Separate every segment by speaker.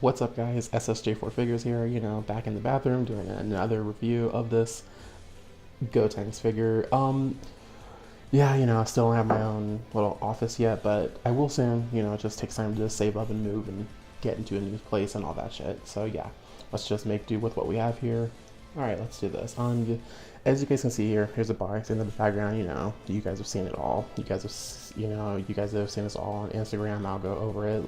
Speaker 1: What's up, guys? SSJ4 Figures here, back in the bathroom doing another review of this Gotenks figure. Yeah, I still don't have my own little office yet, but I will soon. It just takes time to save up and move and get into a new place and all that shit. So yeah, let's just make do with what we have here. All right, let's do this. As you guys can see here, here's a box in the background. You guys have seen it all. You guys have seen this all on Instagram. I'll go over it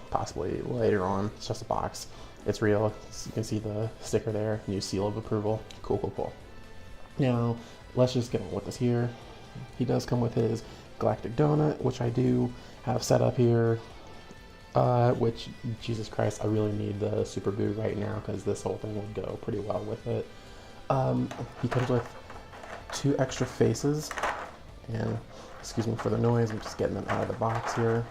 Speaker 1: possibly later on. It's just a box. It's real. You can see the sticker there, new seal of approval. Cool, cool, cool. Now, let's just get on with this here. He does come with his galactic donut, which I do have set up here. Which, Jesus Christ, I really need the super glue right now because this whole thing would go pretty well with it. He comes with 2 extra faces, and excuse me for the noise, I'm just getting them out of the box here.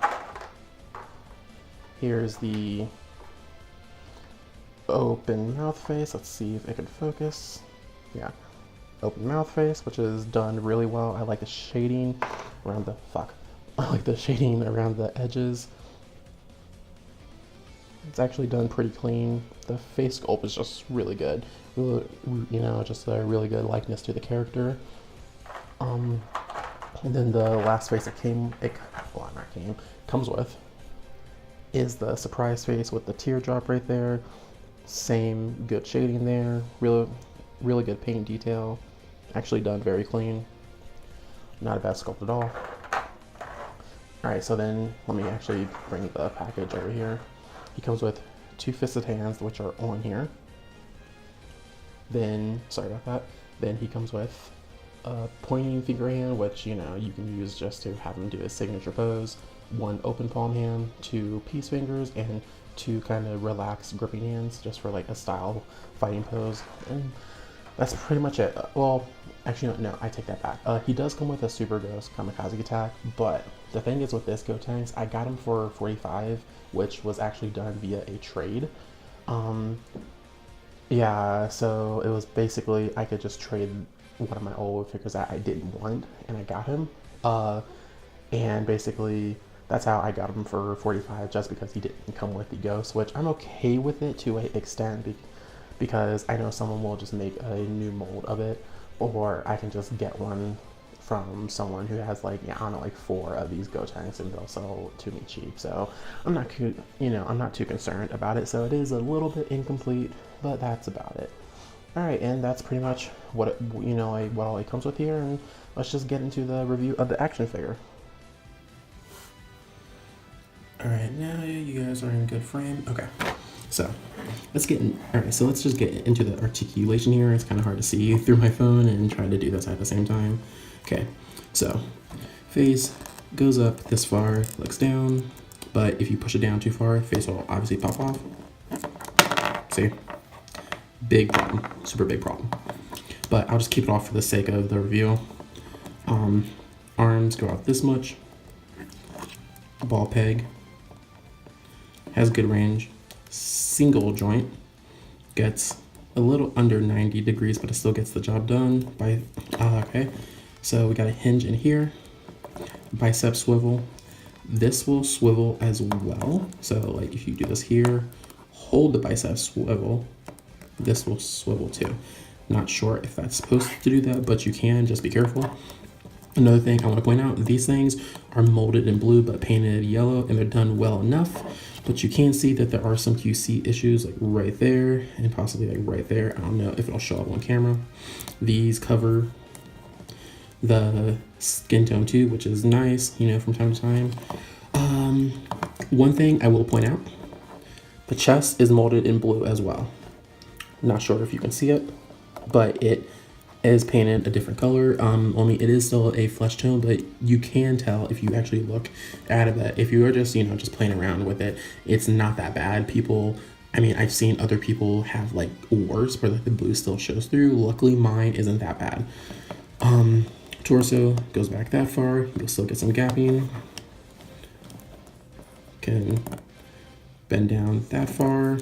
Speaker 1: Here's the open mouth face. Let's see if it can focus. Yeah, open mouth face, which is done really well. I like the shading around the I like the shading around the edges. It's actually done pretty clean. The face sculpt is just really good. Really, just a really good likeness to the character. And then the last face that comes with is the surprise face with the teardrop right there. Same good shading there. Really good paint detail. Actually done very clean. Not a bad sculpt at all. Alright, so then let me actually bring the package over here. He comes with 2 fisted hands, which are on here. Then, sorry about that. Then he comes with a pointing finger hand, which, you can use just to have him do his signature pose. 1 open palm hand, 2 peace fingers, and 2 kind of relaxed gripping hands, just for like a style fighting pose. And that's pretty much it. Well, actually, no, I take that back. He does come with a super ghost kamikaze attack, but the thing is with this Gotenks, I got him for 45, which was actually done via a trade. Yeah, so it was basically, I could just trade one of my old figures that I didn't want, and I got him. And basically, that's how I got him for 45, just because he didn't come with the ghost, which I'm okay with it to an extent, because I know someone will just make a new mold of it, or I can just get one from someone who has like, I don't know, like 4 of these Gotenks, and they'll sell it to me cheap. So I'm not too concerned about it. So it is a little bit incomplete, but that's about it. All right, and that's pretty much what what all it comes with here. And let's just get into the review of the action figure. All right, now you guys are in good frame. Okay, so let's just get into the articulation here. It's kind of hard to see through my phone and try to do this at the same time. Okay, so face goes up this far, looks down, but if you push it down too far, face will obviously pop off. See? Big problem, super big problem. But I'll just keep it off for the sake of the review. Arms go out this much. Ball peg. Has good range. Single joint. Gets a little under 90 degrees, but it still gets the job done. Okay. So we got a hinge in here, bicep swivel. This will swivel as well. So like if you do this here, hold the bicep swivel, this will swivel too. Not sure if that's supposed to do that, but you can, just be careful. Another thing I want to point out, these things are molded in blue but painted yellow, and they're done well enough, but you can see that there are some QC issues like right there and possibly like right there. I don't know if it'll show up on camera. These cover the skin tone too, which is nice, from time to time. One thing I will point out, the chest is molded in blue as well. Not sure if you can see it, but it is painted a different color. Only it is still a flesh tone, but you can tell if you actually look at it that if you are just, just playing around with it, it's not that bad. I've seen other people have like worse where like the blue still shows through. Luckily mine isn't that bad. Torso goes back that far, you'll still get some gapping. Can bend down that far.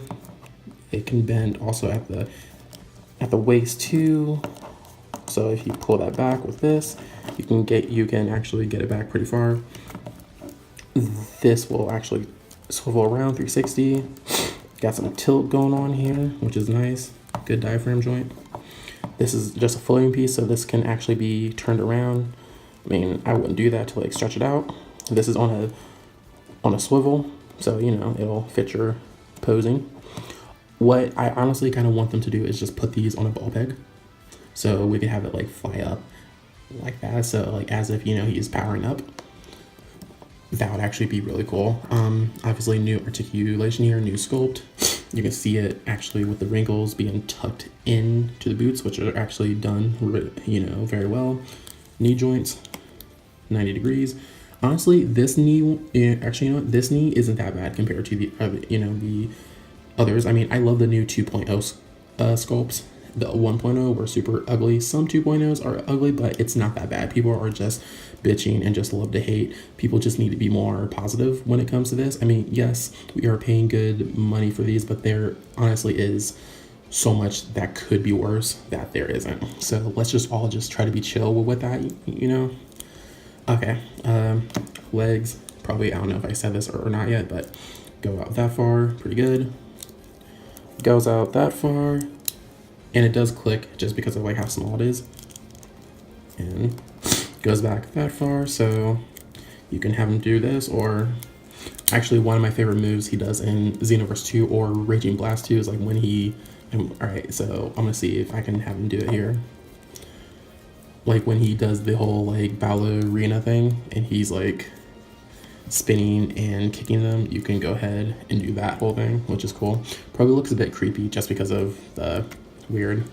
Speaker 1: It can bend also at the waist too. So if you pull that back with this, you can actually get it back pretty far. This will actually swivel around 360. Got some tilt going on here, which is nice. Good diaphragm joint. This is just a floating piece, so this can actually be turned around. I mean, I wouldn't do that to like stretch it out. This is on a swivel, so you know it'll fit your posing. What I honestly kind of want them to do is just put these on a ball peg, so we can have it like fly up like that, so like as if you know he's powering up. That would actually be really cool. Obviously new articulation here, new sculpt. You can see it actually with the wrinkles being tucked into the boots, which are actually done, you know, very well. Knee joints, 90 degrees. Honestly, this knee, actually, you know what? This knee isn't that bad compared to the, you know, the others. I mean, I love the new 2.0 sculpts. The 1.0 were super ugly. Some 2.0s are ugly, but it's not that bad. People are just bitching and just love to hate. People just need to be more positive when it comes to this. I mean, yes, we are paying good money for these, but there honestly is so much that could be worse that there isn't. So let's just all just try to be chill with that, you know? Okay, legs, probably, I don't know if I said this or not yet, but go out that far, pretty good. Goes out that far. And it does click just because of like how small it is, and goes back that far. So you can have him do this, or actually one of my favorite moves he does in Xenoverse 2 or Raging Blast 2 is like when he, all right, so I'm gonna see if I can have him do it here. Like when he does the whole like ballerina thing and he's like spinning and kicking them, you can go ahead and do that whole thing, which is cool. Probably looks a bit creepy just because of the weird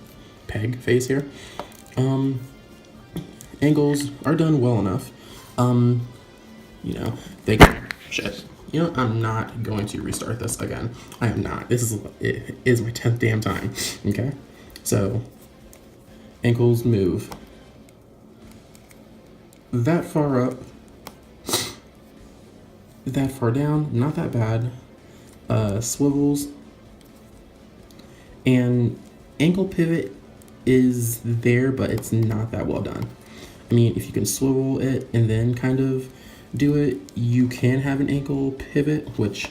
Speaker 1: peg face here. Angles are done well enough. You know, they shit. You know, I'm not going to restart this again. I am not. It is my 10th damn time. Okay, so ankles move that far up, that far down. Not that bad. Swivels and ankle pivot is there, but it's not that well done. I mean, if you can swivel it and then kind of do it, you can have an ankle pivot, which,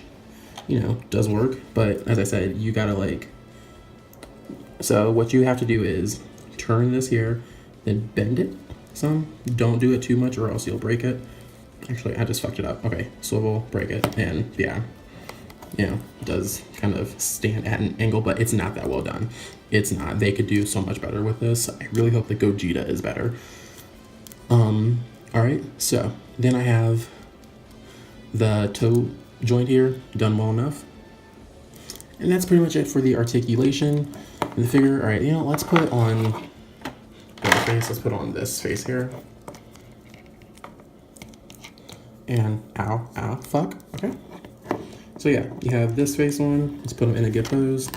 Speaker 1: you know, does work. But as I said, you gotta like, so what you have to do is turn this here, then bend it some. Don't do it too much or else you'll break it. Actually, I just fucked it up. Okay, swivel, break it, and yeah. You know, does kind of stand at an angle, but it's not that well done. It's not. They could do so much better with this. I really hope the Gogeta is better. All right, so then I have the toe joint here done well enough. And that's pretty much it for the articulation and the figure. All right, you know, let's put on the face. Let's put on this face here. And ow, fuck, okay. So yeah, you have this face on. Let's put them in a good pose.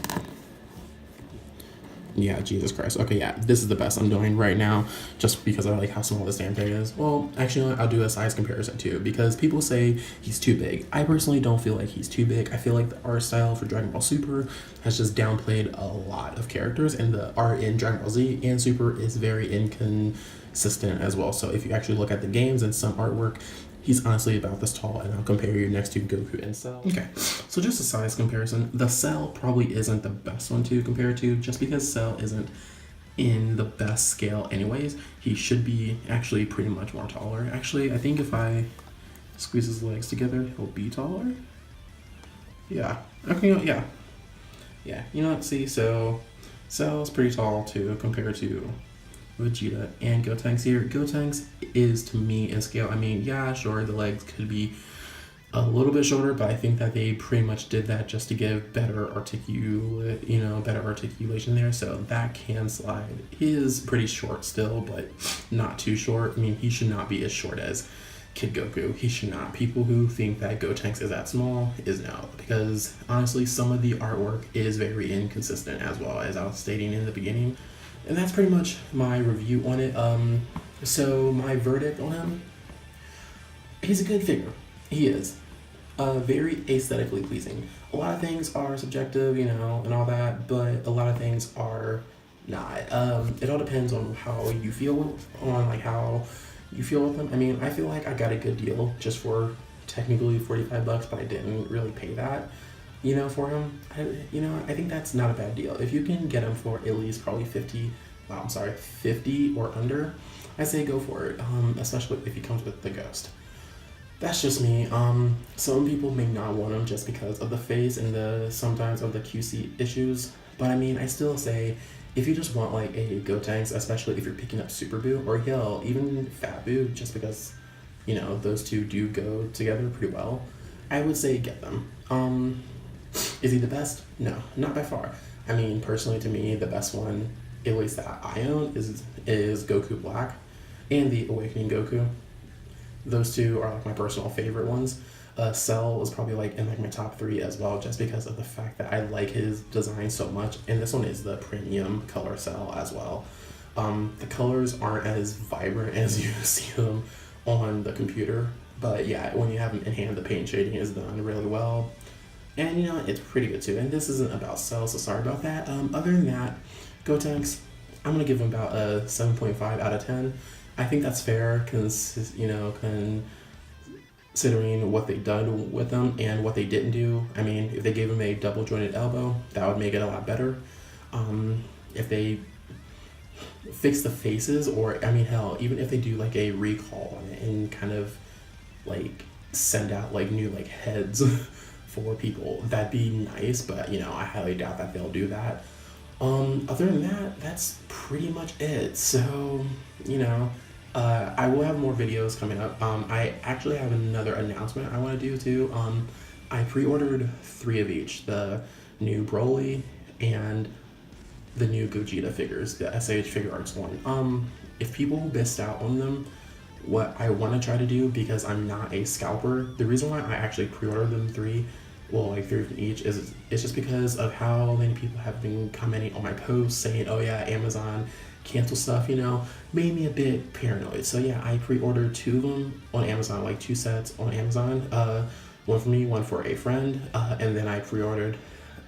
Speaker 1: Yeah, Jesus Christ. Okay, yeah, this is the best I'm doing right now just because I like how small this damn thing is. Well, actually, I'll do a size comparison too because people say he's too big. I personally don't feel like he's too big. I feel like the art style for Dragon Ball Super has just downplayed a lot of characters, and the art in Dragon Ball Z and Super is very inconsistent as well. So if you actually look at the games and some artwork, he's honestly about this tall, and I'll compare you next to Goku and Cell. Okay, so just a size comparison. The Cell probably isn't the best one to compare to, just because Cell isn't in the best scale anyways. He should be actually pretty much more taller. Actually, I think if I squeeze his legs together, he'll be taller. Yeah, okay, yeah. Yeah, you know what, see, so Cell's pretty tall too, compared to Vegeta and Gotenks here. Gotenks is, to me, in scale, I mean, yeah, sure, the legs could be a little bit shorter, but I think that they pretty much did that just to give better better articulation there, so that can slide. He is pretty short still, but not too short. I mean, he should not be as short as Kid Goku. He should not. People who think that Gotenks is that small is no, because honestly, some of the artwork is very inconsistent as well, as I was stating in the beginning. And that's pretty much my review on it. So my verdict on him, he's a good figure. He is. Very aesthetically pleasing. A lot of things are subjective, you know, and all that, but a lot of things are not. It all depends on how you feel with them. I mean, I feel like I got a good deal just for technically $45, but I didn't really pay that. for him, I think that's not a bad deal. If you can get him for at least probably 50, wow, I'm sorry, 50 or under, I say go for it, especially if he comes with the ghost. That's just me. Some people may not want him just because of the face and sometimes of the QC issues. But I mean, I still say if you just want like a Gotenks, especially if you're picking up Super Boo or hell, even Fat Boo, just because those two do go together pretty well, I would say get them. Is he the best? No, not by far. I mean, personally, to me, the best one, at least that I own, is Goku Black and the Awakening Goku. Those two are like my personal favorite ones. Cell is probably like in like my top 3 as well, just because of the fact that I like his design so much. And this one is the premium color Cell as well. The colors aren't as vibrant as you see them on the computer, but yeah, when you have them in hand, the paint shading is done really well. And it's pretty good too. And this isn't about Cell, so sorry about that. Other than that, Gotenks, I'm gonna give him about a 7.5 out of 10. I think that's fair, considering what they've done with them and what they didn't do. I mean, if they gave him a double jointed elbow, that would make it a lot better. If they fix the faces, or I mean, hell, even if they do like a recall on it and kind of like send out like new like heads for people, that'd be nice. But I highly doubt that they'll do that. Other than that, that's pretty much it. So, I will have more videos coming up. I actually have another announcement I want to do too. I pre-ordered 3 of each, the new Broly and the new Gogeta figures, the SH FIguarts one. If people missed out on them, what I want to try to do, because I'm not a scalper, the reason why I actually pre-ordered them 3, well, like 3 from each, is it's just because of how many people have been commenting on my posts saying, oh yeah, Amazon cancel stuff, made me a bit paranoid. So yeah, I pre-ordered 2 of them on Amazon, like 2 sets on Amazon, one for me, one for a friend, and then I pre-ordered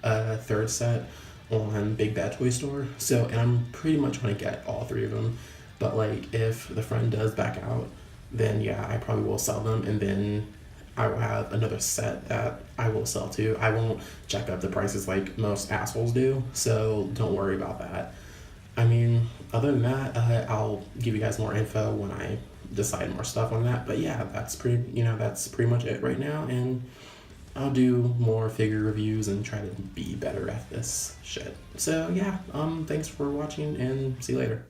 Speaker 1: a 3rd set on Big Bad Toy Store. So, and I'm pretty much going to get all 3 of them, but like if the friend does back out, then yeah, I probably will sell them, and then I will have another set that I will sell too. I won't jack up the prices like most assholes do, so don't worry about that. I mean, other than that, I'll give you guys more info when I decide more stuff on that. But yeah, that's pretty much it right now, and I'll do more figure reviews and try to be better at this shit. So yeah, thanks for watching, and see you later.